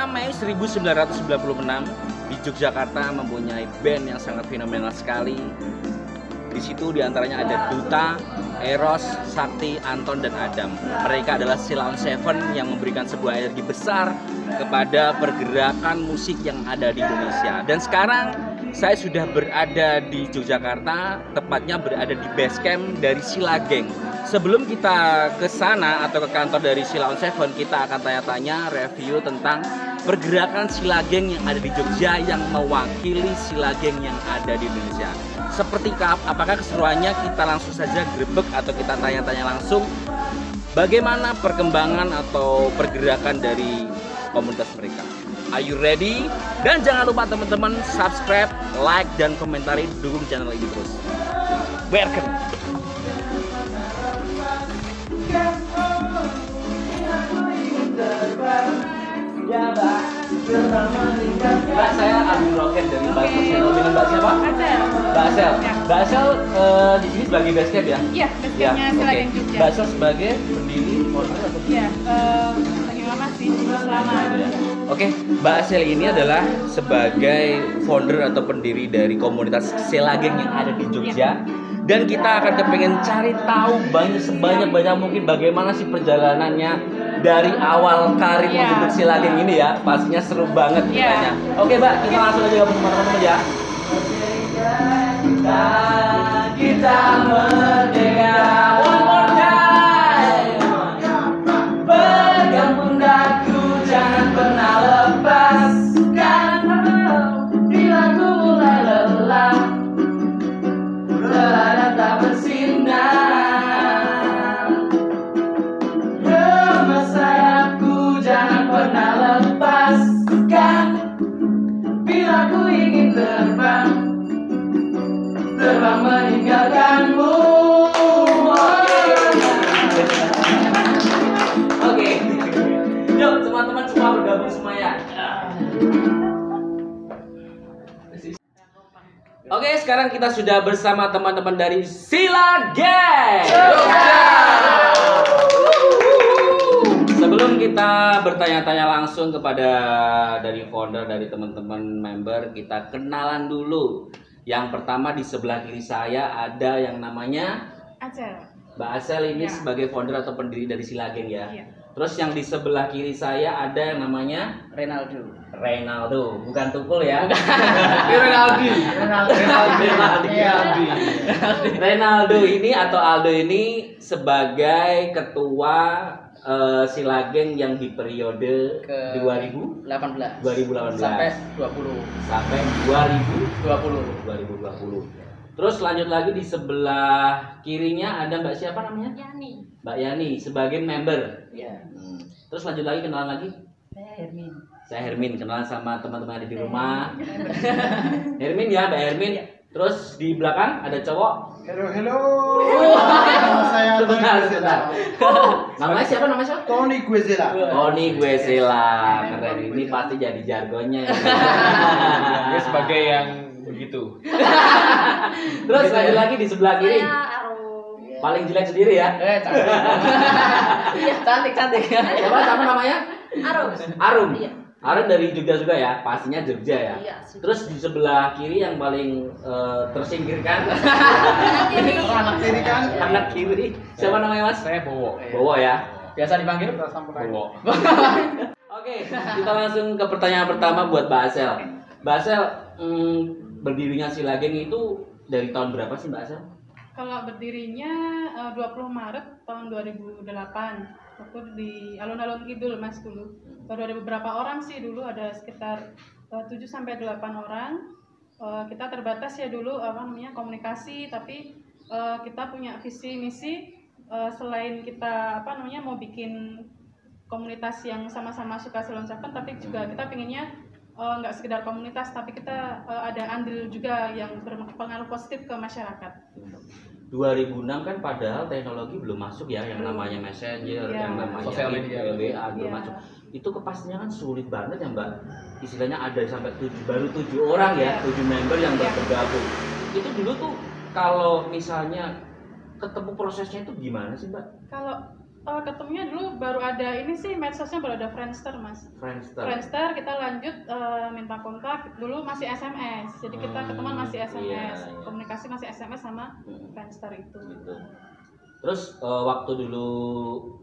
Mei 1996 di Yogyakarta mempunyai band yang sangat fenomenal sekali. Di situ diantaranya ada Duta, Eros, Sakti, Anton, dan Adam. Mereka adalah Sheila on 7 yang memberikan sebuah energi besar kepada pergerakan musik yang ada di Indonesia. Dan sekarang saya sudah berada di Yogyakarta, tepatnya berada di base camp dari Sheila Gang. Sebelum kita ke sana atau ke kantor dari Sheila on 7, kita akan tanya-tanya review tentang pergerakan Sheila Gang yang ada di Jogja yang mewakili Sheila Gang yang ada di Indonesia. Seperti apakah keseruannya, kita langsung saja grebek atau kita tanya-tanya langsung bagaimana perkembangan atau pergerakan dari komunitas mereka. Are you ready? Dan jangan lupa teman-teman subscribe, like, dan komentari, dukung channel ini terus. Welcome. Mbak, saya Abdul Roket dari Mbak Channel. Dengan Mbak siapa? Mbak Asel. Mbak Asel di sini sebagai base camp ya? Iya, base campnya Sheila Gang Jogja. Mbak Asel sebagai pendiri founder atau? Iya, lagi lama sih, selama. Oke, Mbak Asel ini adalah sebagai founder atau pendiri dari komunitas Sheila Gang yang ada di Jogja. Dan kita akan kepengen cari tahu sebanyak-banyak mungkin bagaimana sih perjalanannya dari awal karir membentuk Sheila Gang ini ya. Pastinya seru banget kitanya. Oke Mbak, kita langsung aja gabung sama teman-teman ya. Kita merdeka, one more time. Pegang pundakku, jangan pernah lepaskan. Bila ku mulai lelah, dan tak bersinar. Remas sayapku, jangan pernah lepaskan. Bila ku ingin terbang meninggalkanmu. Oke. Yuk teman-teman semua bergabung semua ya. Oke, sekarang kita sudah bersama teman-teman dari Sheila Gang. Sebelum kita bertanya-tanya langsung kepada dari founder, dari teman-teman member, kita kenalan dulu. Yang pertama di sebelah kiri saya ada yang namanya Acel. Mbak Asel ini Ya. sebagai founder atau pendiri dari Sheila Gang ya. Iya. Terus yang di sebelah kiri saya ada yang namanya Reynaldo, bukan Tukul ya. Reynaldo ini atau Aldo ini sebagai ketua Sheila Gang yang di periode ke 2018 sampai 2020. 2020. Terus lanjut lagi di sebelah kirinya ada Mbak siapa namanya? Yani. Mbak Yani sebagai member. Iya. Terus lanjut lagi kenalan lagi. Saya Hermin, kenalan sama teman-teman ada di rumah. Hermin ya, Mbak Hermin. Terus di belakang ada cowok. Halo. Saya Sebentar. Namanya siapa? Tony Guezela. Tony Guezela. Keren, ini pasti jadi jargonnya ya. Dia sebagai yang begitu. Terus lanjut lagi di sebelah kiri. Arum. Paling jelek sendiri ya. Cantik. Siapa namanya? Arum. Iya. Arum dari Jogja juga ya, pastinya Jogja ya. Iya. Terus di sebelah kiri yang paling tersingkirkan. Anak kiri kan? Anak kiri. Siapa namanya Mas? Saya Bowo. Bowo ya. Biasa dipanggil Bowo. Oke, kita langsung ke pertanyaan pertama buat Mbak Asel. Mbak Asel, berdirinya Sheila Gang itu dari tahun berapa sih Mbak Asel? Kalau berdirinya 20 Maret tahun 2008. Waktu di alun-alun Kidul Mas dulu. Baru ada beberapa orang sih dulu, ada sekitar 7 sampai 8 orang. Kita terbatas ya dulu komunikasi, tapi kita punya visi misi selain kita mau bikin komunitas yang sama-sama suka Sheila on 7, tapi juga kita pengennya nggak sekedar komunitas, tapi kita ada andil juga yang berpengaruh positif ke masyarakat. 2006 kan padahal teknologi belum masuk ya, yang namanya Messenger, Iya. yang namanya Sosial media. WA belum Iya. masuk. Itu kepastiannya kan sulit banget ya Mbak. Istilahnya ada sampai 7 orang ya, 7 member yang Iya. bergabung. Itu dulu tuh kalau misalnya ketemu prosesnya itu gimana sih Mbak? Kalau Ketemunya dulu baru ada ini sih, medsosnya baru ada Friendster mas. Friendster kita lanjut minta kontak, dulu masih SMS, jadi kita ketemuan masih SMS, iya. komunikasi masih SMS sama Friendster itu. Gitu. Terus waktu dulu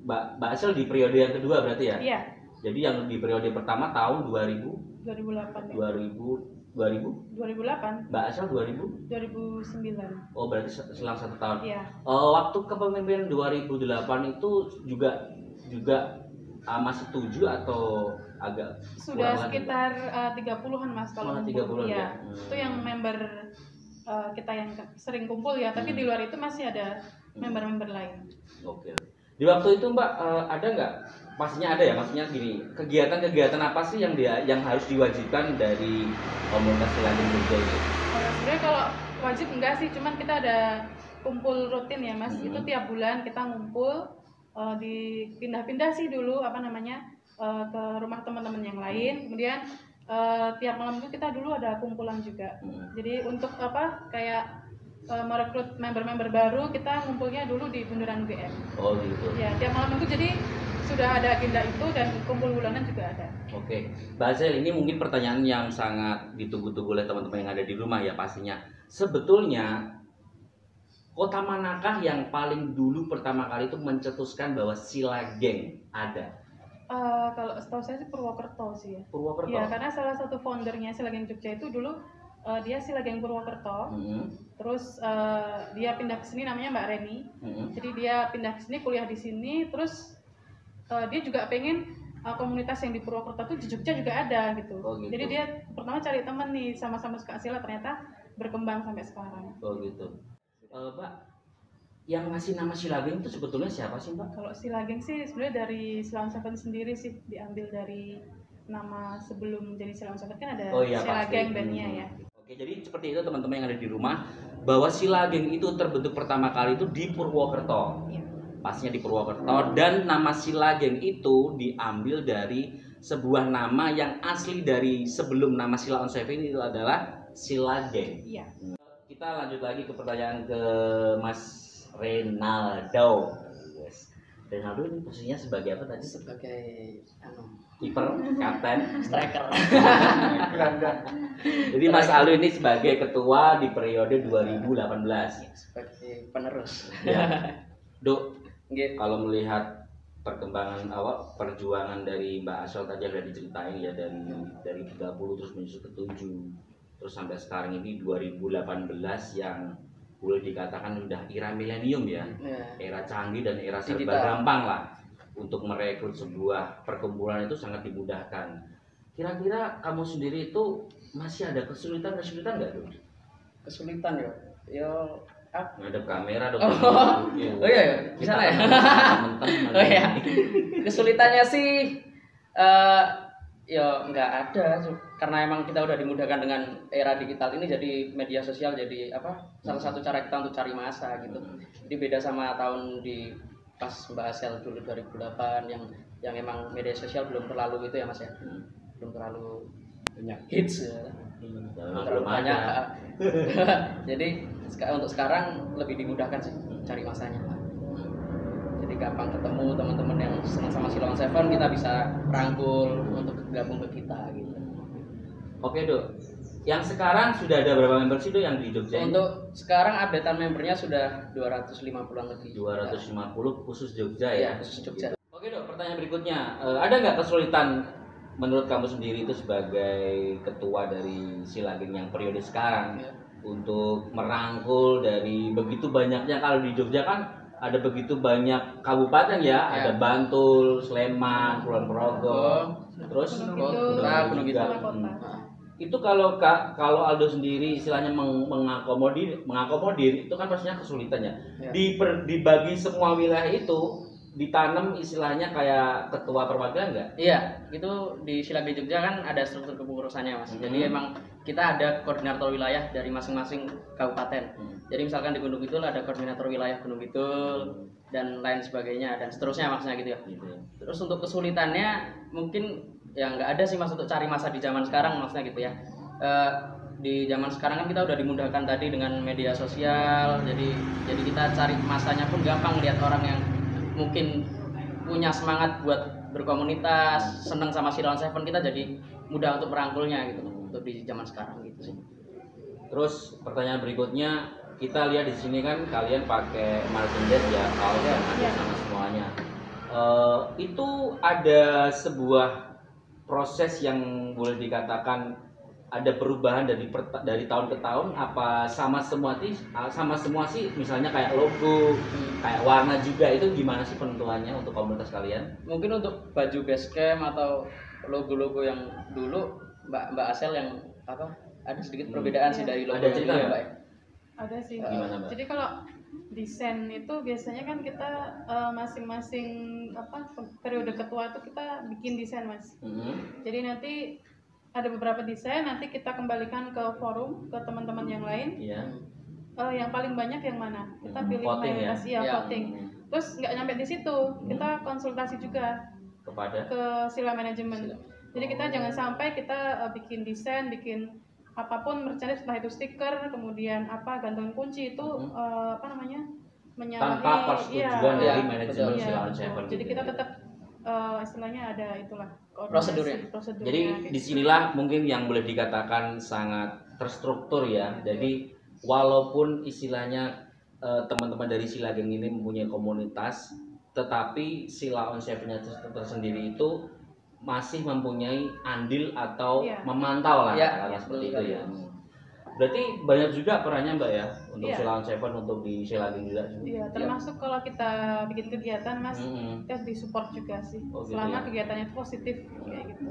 Mbak Asel di periode yang kedua berarti ya? Iya. Jadi yang di periode pertama tahun 2008 ya. 2008. Mbak Asel 2000? 2009. Oh berarti selang 1 tahun. Iya. Waktu kepemimpinan 2008 itu juga masih 7 atau agak sudah kurang lagi, sekitar 30-an mas kalau Malah kumpul. 30-an Iya. ya? Itu yang member kita yang sering kumpul ya, tapi di luar itu masih ada member-member lain. Oke. Di waktu itu Mbak ada nggak? Pastinya ada ya, maksudnya gini, kegiatan-kegiatan apa sih yang harus diwajibkan dari komunitas Silagen Jogja itu? Sebenarnya kalau wajib enggak sih, cuman kita ada kumpul rutin ya mas. Itu tiap bulan kita ngumpul, dipindah-pindah sih dulu ke rumah teman-teman yang lain. Kemudian tiap malam itu kita dulu ada kumpulan juga. Jadi untuk merekrut member-member baru, kita ngumpulnya dulu di Bundaran UGM. Oh gitu. Ya, tiap malam minggu jadi sudah ada agenda itu, dan kumpul bulanan juga ada. Oke, Mbak Asel, ini mungkin pertanyaan yang sangat ditunggu-tunggu oleh teman-teman yang ada di rumah ya pastinya. Sebetulnya kota manakah yang paling dulu pertama kali itu mencetuskan bahwa Silageng ada? Kalau setahu saya sih Purwokerto sih ya. Purwokerto? Ya, karena salah satu foundernya Silageng Jogja itu dulu dia Silageng Purwokerto. Terus dia pindah ke sini, namanya Mbak Reni. Jadi dia pindah ke sini, kuliah di sini, terus dia juga pengen komunitas yang di Purwokerto tuh di Jogja juga ada gitu. Oh, gitu. Jadi dia pertama cari teman nih, sama-sama suka silat, ternyata berkembang sampai sekarang. Oh gitu. Mbak, yang ngasih nama Silageng itu sebetulnya siapa sih Mbak? Kalau Silageng sih sebenarnya dari Silon Seven sendiri sih, diambil dari nama sebelum jadi Silon Seven kan ada Silageng bandnya ya. Oke, jadi seperti itu teman-teman yang ada di rumah, bahwa Silageng itu terbentuk pertama kali itu di Purwokerto. Iya. Pastinya di Purwokerto, dan nama Silageng itu diambil dari sebuah nama yang asli dari sebelum nama Sila on Seven itu adalah Silageng. Iya. Kita lanjut lagi ke pertanyaan ke Mas Renaldo. Yes. Renaldo ini posisinya sebagai apa tadi? Sebagai Kiper, kapten, striker. Jadi Mas Aldo ini sebagai ketua di periode 2018. Sebagai penerus. Ya. Dok, Nggih. kalau melihat perkembangan perjuangan dari Mbak Asel tadi sudah diceritain ya, dari 30 terus menyusul ke 7 terus sampai sekarang ini 2018 yang boleh dikatakan sudah era milenium ya, era canggih dan era serba gampang lah untuk merekrut sebuah perkumpulan itu sangat dimudahkan. Kira-kira kamu sendiri itu masih ada kesulitan nggak tuh? Kesulitan ya. Yo ngadep kamera dong. Oh iya, bisa lah ya. Oh iya. Kesulitannya sih ya nggak ada, karena emang kita udah dimudahkan dengan era digital ini, jadi media sosial jadi salah satu cara kita untuk cari masa gitu. Jadi beda sama tahun di pas Mbak Asel dulu 2008 yang emang media sosial belum terlalu itu ya Mas ya. Belum terlalu banyak hits ya. Belum banyak. Jadi untuk sekarang lebih dimudahkan sih cari masanya. Jadi gampang ketemu teman-teman yang senang sama Silon Seven, kita bisa rangkul untuk gabung ke kita gitu. Oke Dok, yang sekarang sudah ada berapa member sih Dok yang di Jogja? Untuk sekarang updatean membernya sudah 250-an lebih. 250 khusus Jogja ya? Iya, khusus Jogja. Oke Dok, pertanyaan berikutnya, ada nggak kesulitan menurut kamu sendiri itu sebagai ketua dari Silageng yang periode sekarang untuk merangkul dari begitu banyaknya? Kalau di Jogja kan ada begitu banyak kabupaten ya, ada Bantul, Sleman, Kulon Progo, terus Gunung Kidul. Itu kalau Aldo sendiri istilahnya mengakomodir itu kan pastinya kesulitan ya. Dibagi semua wilayah itu ditanam istilahnya kayak ketua perwakilan nggak? Iya, itu di Silageng Jogja kan ada struktur kepengurusannya Mas. Jadi emang kita ada koordinator wilayah dari masing-masing kabupaten. Jadi misalkan di Gunung Kidul ada koordinator wilayah Gunung Kidul dan lain sebagainya dan seterusnya maksudnya gitu ya. Terus untuk kesulitannya mungkin ya nggak ada sih Mas untuk cari masa di zaman sekarang maksudnya gitu ya. Di zaman sekarang kan kita udah dimudahkan tadi dengan media sosial. Jadi kita cari masanya pun gampang, lihat orang yang mungkin punya semangat buat berkomunitas, seneng sama Silon Seven, kita jadi mudah untuk merangkulnya gitu untuk di zaman sekarang gitu sih. Terus pertanyaan berikutnya, kita lihat di sini kan kalian pakai merchandise ya, kaos yang ada sama semuanya. Itu ada sebuah proses yang boleh dikatakan ada perubahan dari tahun ke tahun, apa sama semua sih, misalnya kayak logo, kayak warna juga, itu gimana sih penentuannya untuk komunitas kalian? Mungkin untuk baju basecamp atau logo-logo yang dulu Mbak Asel yang apa ada sedikit perbedaan sih dari logo Ada cerita ya nggak? Mbak. Ada sih. Gimana, Mbak? Jadi kalau desain itu biasanya kan kita masing-masing periode ketua itu kita bikin desain, Mas. Jadi nanti ada beberapa desain, nanti kita kembalikan ke forum, ke teman-teman yang lain. Iya. Yang paling banyak yang mana? Kita pilih Voting ya? mayoritas, ya, Iya. voting. Terus nggak nyampe di situ, kita konsultasi juga Kepada ke sila manajemen. Jadi kita jangan sampai kita bikin desain, bikin apapun merchandise, entah itu stiker, kemudian gantungan kunci itu menyalahi tanpa persetujuan iya, dari betul. manajemen Iya, Silon betul. Seven. Jadi gitu kita ya. tetap istilahnya ada itulah Prosedurnya. Jadi disinilah mungkin yang boleh dikatakan sangat terstruktur ya. Jadi walaupun istilahnya teman-teman dari Sila Geng ini mempunyai komunitas, tetapi Sila on Seven-nya tersendiri itu masih mempunyai andil atau Iya. memantau lah, Iya, katakanlah seperti itu betul ya. Berarti banyak juga perannya Mbak ya untuk Iya. Sila on Seven, untuk di Sila Geng juga. Iya, termasuk kalau kita bikin kegiatan, Mas, Mm-mm. kita disupport juga sih. Oh, gitu Selama ya. kegiatannya itu positif kayak gitu.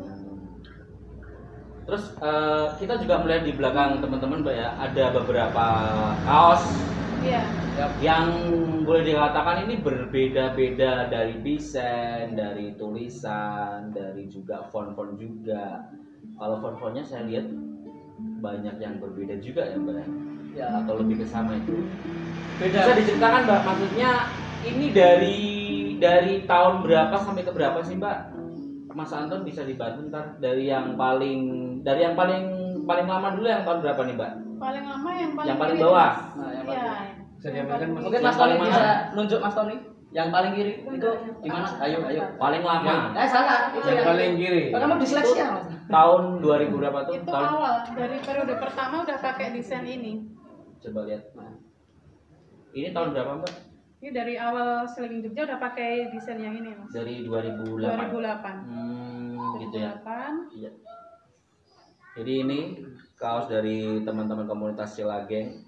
Terus kita juga melihat di belakang teman-teman Mbak ya, ada beberapa kaos Iya. yang boleh dikatakan ini berbeda-beda dari desain, dari tulisan, dari juga font-font juga. Kalau font-fontnya saya lihat banyak yang berbeda juga ya Mbak Ya. atau lebih ke sama itu. Beda. Bisa diceritakan Mbak, maksudnya ini dari tahun berapa sampai ke berapa sih Mbak? Mas Anton bisa dibantu ntar dari yang paling lama dulu, yang tahun berapa nih Mbak? Paling lama yang Yang paling kiri, bawah. Mas. Nah, yang Iya. Bisa diambilkan, Mas. Mungkin Yang Mas Tony paling bisa mana? nunjuk Mas Tony yang paling kiri itu di mana? Ayo. Paling lama. Salah. Itu Yang paling kiri. Oh, kamu disleksia, Mas. Tahun 2000 berapa tuh? Itu Tahun awal dari periode pertama udah pakai desain ini. coba lihat. Ini tahun berapa Mbak? Ini dari awal Selinging Jogja udah pakai desain yang ini, Mas. Dari 2008. 2008. Gitu ya. 2008. Iya. Jadi ini kaos dari teman-teman komunitas Sila Geng.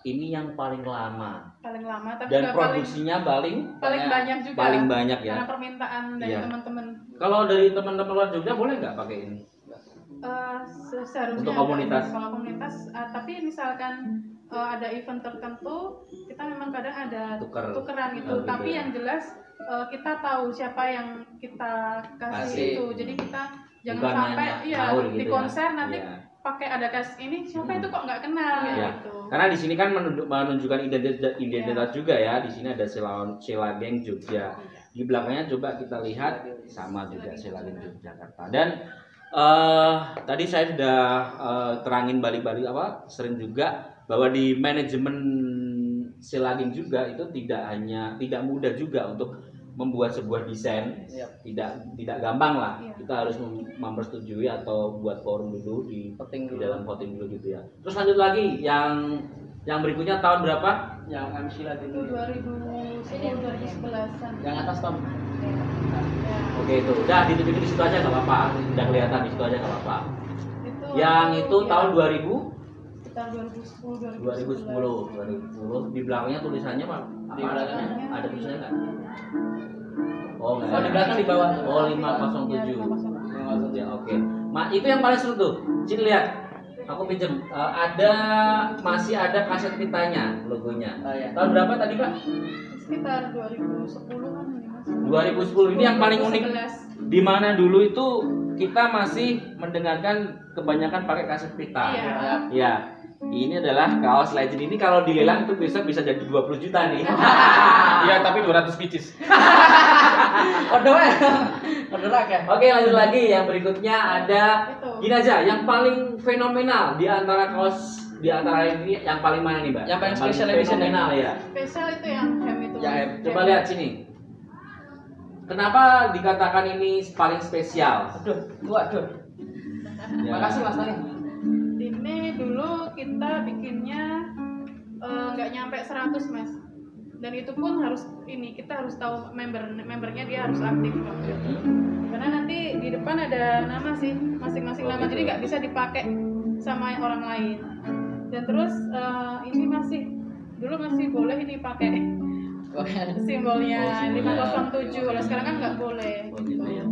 Ini yang paling lama Paling lama, tapi dan nggak paling produksinya paling banyak juga. paling banyak ya. Karena permintaan dari Iya. teman-teman. Kalau dari teman-teman luar Jogja boleh nggak pakai ini? Seharusnya Untuk komunitas. kalau komunitas, tapi misalkan ada event tertentu, kita memang kadang ada tukeran gitu. Oh, gitu Tapi ya. yang jelas kita tahu siapa yang kita kasih Kasih. itu. Jadi kita jangan Bukan sampai hanya ngawur di gitu konser ya. nanti Iya. pakai ada kasih ini, siapa itu kok nggak kenal kayak Iya. gitu. Karena di sini kan menunjukkan identitas juga ya. Di sini ada Sila Geng Jogja. Di belakangnya coba kita lihat sama juga Sila Geng Yogyakarta. Dan tadi saya sudah terangin balik-balik sering juga bahwa di manajemen Sila Geng juga itu tidak mudah juga untuk membuat sebuah desain. Tidak gampang lah. Iya. Kita harus mempersetujui atau buat forum dulu di dalam voting dulu gitu ya. Terus lanjut lagi yang berikutnya tahun berapa? Yang MC lagi Itu 2010 2011-an. yang atas Tom. Ya. Oke, itu udah ditunjukin di situ aja nggak apa-apa, udah kelihatan di situ aja nggak apa-apa. Itu Yang itu ya, tahun 2000 sekitar 2010 2010 di belakangnya tulisannya apa? Di belakangnya. Ada tulisannya nggak? Oh nggak. Oh, di belakang di bawah. Oh 507. Ya oke. Itu yang paling seru tuh. Sini lihat. Aku pinjem. Masih ada kaset pitanya logonya. Oh, iya. Tahun berapa tadi Pak? Sekitar 2010-an ini, Mas. 2010 ini yang paling unik. 2011. Di mana dulu itu kita masih mendengarkan kebanyakan pakai kaset pita. Iya. Ya. Ini adalah kaos Legend ini kalau dilelang tuh bisa jadi 20 juta nih. Iya, tapi 200 pieces. Orderak ya. Oke, lanjut lagi. Yang berikutnya ada Itu. gini aja, yang paling fenomenal di antara kaos di antara ini yang paling mana nih, Mbak? Yang paling special edition fenomenal ya. Spesial itu yang hem itu. Yang Mas. hem. Coba lihat sini. Kenapa dikatakan ini paling spesial? Waduh. Ya. Makasih Mas Tani. Ini dulu kita bikinnya nggak nyampe 100 Mas. Dan itu pun kita harus tahu membernya dia harus aktif Pak. Karena nanti di depan ada nama sih, masing-masing nama, jadi nggak bisa dipakai sama orang lain. Dan terus ini dulu masih boleh ini pakai simbolnya 507, kalau sekarang kan nggak boleh. Oh, gitu ya.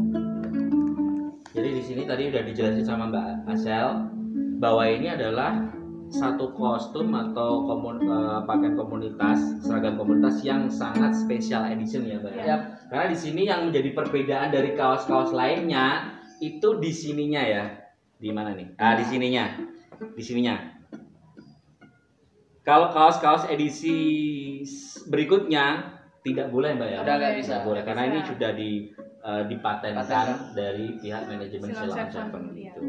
Jadi di sini tadi udah dijelasin sama Mbak Asel bahwa ini adalah satu kostum atau pakaian komunitas, seragam komunitas yang sangat special edition ya Mbak. Yap. Karena di sini yang menjadi perbedaan dari kaos-kaos lainnya itu di sininya ya. Di mana nih? Di sininya. Di sininya. Kalau kaos-kaos edisi berikutnya tidak boleh Mbak ya. Udah nggak bisa. Tidak boleh karena ini sudah dipatenkan Patenkan. dari pihak manajemen Silon Silon Seven, Seven iya. gitu.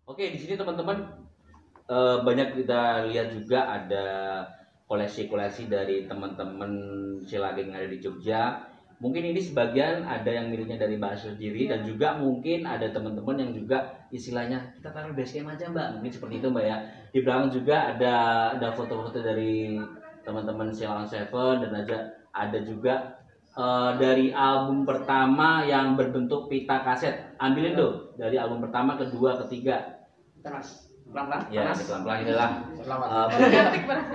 Oke, di sini teman-teman banyak kita lihat juga ada koleksi-koleksi dari teman-teman Silageng yang ada di Jogja. Mungkin ini sebagian ada yang miliknya dari Mbak Asel sendiri dan juga mungkin ada teman-teman yang juga istilahnya kita taruh base camp aja Mbak, mungkin seperti itu Mbak ya. Di belakang juga ada foto-foto dari teman-teman Silon Seven dan ada juga dari album pertama yang berbentuk pita kaset. Ambilin tuh dari album pertama, kedua, ketiga. Mas, pelan-pelan. Ya, pelan-pelan inilah Selamat.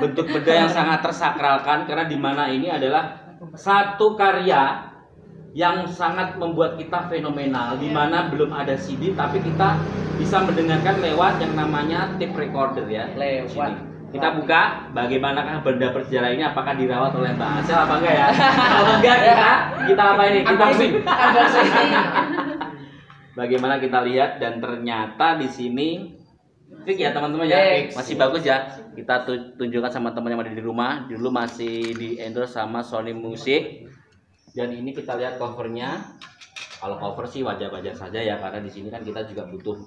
bentuk beda yang sangat tersakralkan karena di mana ini adalah satu karya yang sangat membuat kita fenomenal di mana belum ada CD tapi kita bisa mendengarkan lewat yang namanya tape recorder ya. Lewat. Sini. Kita buka bagaimanakah benda bersejarah ini, apakah dirawat oleh Mbak Asel apa enggak ya? Kalau enggak kita apa ini? Kita unboxing. Bagaimana kita lihat dan ternyata di sini fix ya teman-teman ya, Fix. masih bagus ya. Kita tunjukkan sama teman yang ada di rumah. Dulu masih di endorse sama Sony Music. Dan ini kita lihat covernya. Kalau cover sih wajar-wajar saja ya, karena di sini kan kita juga butuh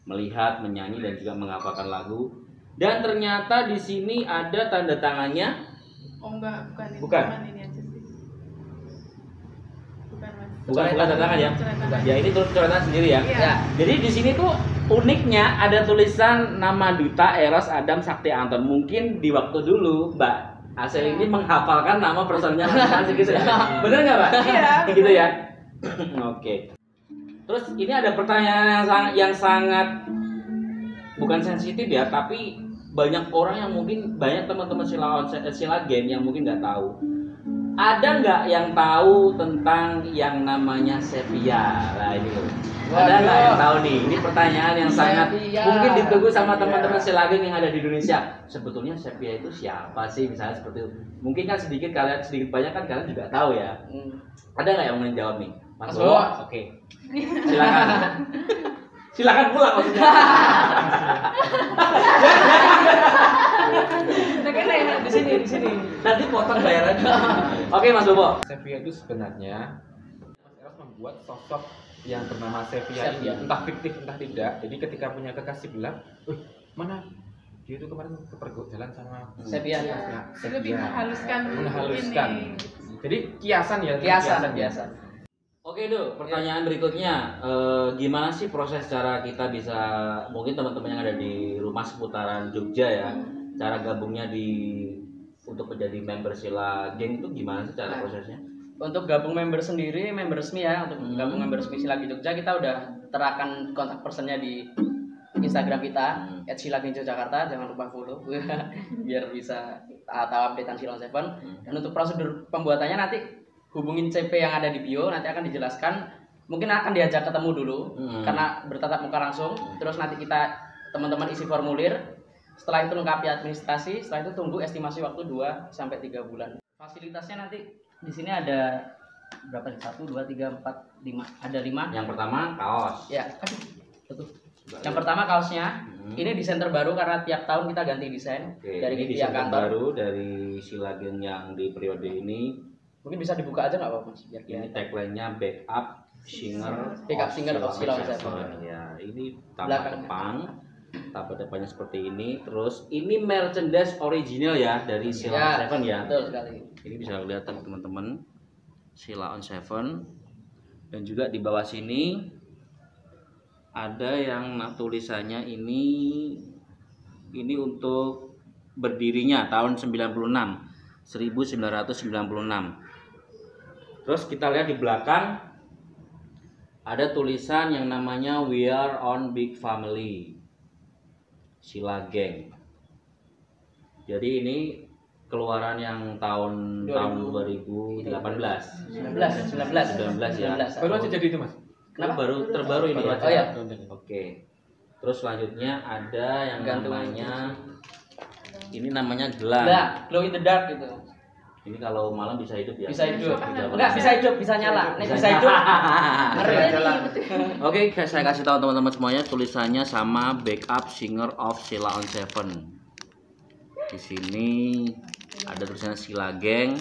melihat, menyanyi dan juga menghafalkan lagu. Dan ternyata di sini ada tanda tangannya. Oh enggak, bukan ini. Bukan. Cuman ini aja sih. Bukan Mas. Bukan tanda tangan ya. Coretan. Ya ini coretan sendiri ya. Iya. Jadi di sini tuh uniknya ada tulisan nama Duta Eros Adam Sakti Anton. Mungkin di waktu dulu Mbak Asel ini menghafalkan nama personnya masing-masing gitu ya. Bener nggak Mbak? Iya. Gitu ya. Oke. Terus ini ada pertanyaan yang sangat bukan sensitif ya, tapi banyak orang yang mungkin banyak teman-teman Silageng yang mungkin nggak tahu. Ada nggak yang tahu tentang yang namanya sepia? Nah ini loh. Ada nggak yang tahu nih? Ini pertanyaan yang sangat Sepia. mungkin ditunggu sama teman-teman Silageng yang ada di Indonesia. Sebetulnya sepia itu siapa sih? Misalnya seperti itu. Mungkin kan sedikit banyak kan kalian juga tahu ya. Ada nggak yang mau jawab nih? Mas Mas Bowo? Bowo. Oke. Silakan. Silakan pulang maksudnya. Di sini. Nanti potong bayarannya. Oke Mas Bowo. Sepia itu sebenarnya Mas Eros membuat sosok yang bernama Sepia ini, Sepia. entah fiktif entah tidak. Jadi ketika punya kekasih bilang, mana dia itu kemarin kepergok jalan sama Sepia. Nah, Lebih menghaluskan. ini. Jadi kiasan ya, Kiasan. Oke Do, pertanyaan berikutnya, gimana sih proses cara kita bisa, mungkin teman-teman yang ada di rumah seputaran Jogja ya, cara gabungnya untuk menjadi member Silageng itu gimana sih cara prosesnya? Untuk gabung member sendiri, member resmi ya, untuk gabung member resmi Silageng Jogja kita udah terakan kontak personnya di Instagram kita @silageng_jakarta, jangan lupa follow biar bisa tahu updatean Silon Seven. Dan untuk prosedur pembuatannya nanti hubungin CP yang ada di bio, nanti akan dijelaskan. Mungkin akan diajak ketemu dulu karena bertatap muka langsung. Terus nanti kita teman-teman isi formulir. Setelah itu lengkapi administrasi, setelah itu tunggu estimasi waktu 2 sampai 3 bulan. Fasilitasnya nanti di sini ada berapa nih? 1 2 3 4 5. Ada 5. Yang pertama kaos. Ya, betul. Yang pertama kaosnya, ini desain terbaru karena tiap tahun kita ganti desain. Oke, dari ini pihak desain kantor. baru dari Silageng yang di periode ini. Mungkin bisa dibuka aja nggak apa-apa Mas? Biar Ini kelihatan. tagline-nya backup singer Backup singer of Silon Seven. Ya, ini tambah Belakangnya. depan. Tambah depannya seperti ini. Terus ini merchandise original ya dari Silon Ya, Seven ya. betul sekali. Ini bisa lihat teman-teman. Sheila on 7. Dan juga di bawah sini ada yang tulisannya ini untuk berdirinya tahun 1996. Terus kita lihat di belakang ada tulisan yang namanya We Are on Big Family Sheila Gang. Jadi ini keluaran yang tahun 2018. 19 ya. Baru aja jadi itu, Mas. Kenapa baru terbaru ini? Oh ya. Oke. Terus selanjutnya ada yang namanya gelang. Glow in the dark gitu. Ini kalau malam bisa hidup ya? Bisa hidup. Bisa Enggak, bisa hidup, bisa nyala. Nih bisa hidup. Ngeri. Oke, saya kasih tahu teman-teman semuanya tulisannya sama Backup Singer of Sheila on 7. Di sini ada tulisannya Sheila Gang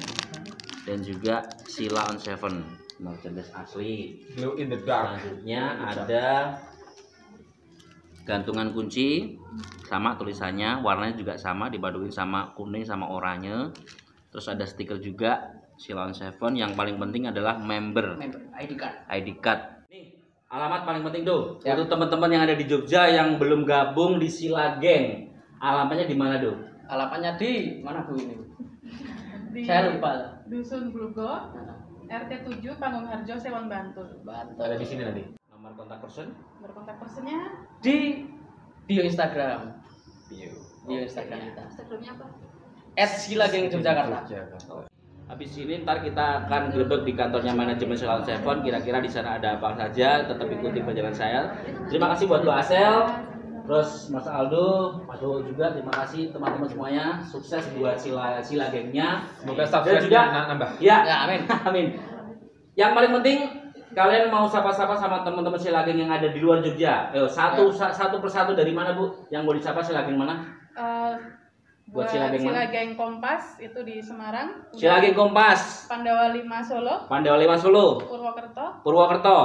dan juga Sheila on 7. Merchandise asli. Glow in the dark. Selanjutnya ada gantungan kunci sama tulisannya, warnanya juga sama, dipaduin sama kuning sama oranye. Terus ada stiker juga Sheila on 7. Yang paling penting adalah member ID card. ID card. Nih, alamat paling penting tuh. Ya. Untuk teman-teman yang ada di Jogja yang belum gabung di Sheila Gang. Alamatnya di mana, tuh? Alamatnya di mana Bu ini? Di Saya lupa. Dusun Blugo, RT 7 Pangungharjo, Sewon, Bantul. Ada di sini nanti. Nomor kontak person? Berkontak personnya Di bio Instagram. Bio. Bio Instagram kita. Instagramnya apa? @Sheila Gang Yogyakarta. Habis ini ntar kita akan grebek di kantornya manajemen Sheila on 7. Kira-kira di sana ada apa saja. Tetap ikuti perjalanan saya. Terima kasih buat Mbak Asel. Terus Mas Aldo, Mas Do juga terima kasih teman-teman semuanya. Sukses buat Sheila Gang-nya. Semoga Dan subscribe juga nambah. ya, Ya, amin. amin. Yang paling penting kalian mau sapa-sapa sama teman-teman Sheila Gang yang ada di luar Jogja. Satu persatu dari mana, Bu? Yang mau disapa Sheila Gang mana? buat Sheila Gang mana? Sheila Gang Kompas itu di Semarang. Sheila Gang Kompas, Pandawa 5 Solo, Pandawa 5 Solo, Purwokerto. Purwokerto.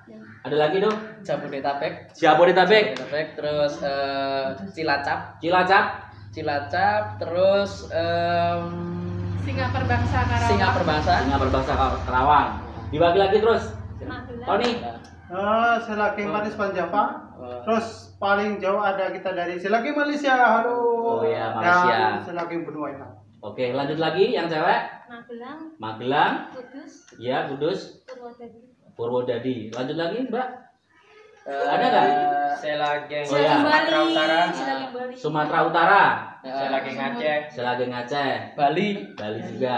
Ya. Ada lagi dong? Jabodetabek. Jabodetabek, Terus Cilacap. Cilacap, Terus Singa Perbangsa Karawang. Singa Perbangsa. Singa Berbangsa Karawang. Dibagi lagi terus. Magelang. Tony, Sheila Gang Paris Panjapa. Terus paling jauh ada kita dari Sheila Gang Malaysia. Halo. Oh ya, Malaysia. Dan Sheila Gang Benua Indah. Oke, lanjut lagi yang cewek. Magelang, Kudus, ya Kudus, Purwodadi. Purwodadi. Lanjut lagi, Mbak. Ada nggak? Sheila Gang Oh, ya. Sumatera Utara. Sheila Gang Bali. Sumatera Utara, Sheila Gang Aceh. Sheila Gang Aceh, Bali. Bali juga.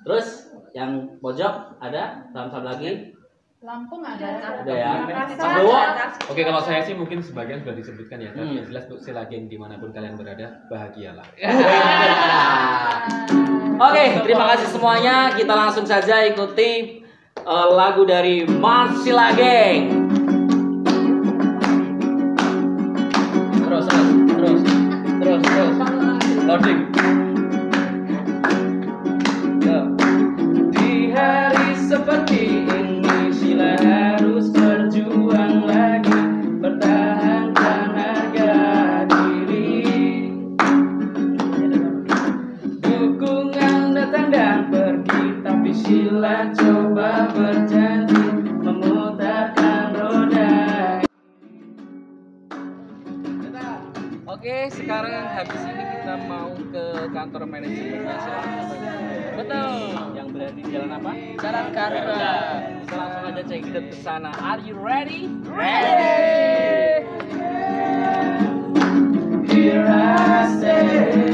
Terus yang pojok ada? Sama-sama lagi. Lampung ada. Ada ya. Makassar. Pandowo. Oke, kalau saya sih mungkin sebagian sudah disebutkan ya. Tapi Hmm. yang jelas untuk Sheila Gang dimanapun kalian berada, bahagialah. Oke, terima kasih semuanya. Kita langsung saja ikuti lagu dari Mas Sheila Gang. Terus. Loading. Yo. Di hari seperti ini Sheila harus berjuang lagi, pertahankan harga diri. Dukungan datang dan pergi, tapi Sheila coba berjanji memutarkan roda. Oke, sekarang habis ini kita mau ke kantor manajemennya Sheila. Betul. Yang berada di jalan apa? Jalan Garuda. Kita langsung aja check it ke sana. Are you ready? Ready. Here I stay.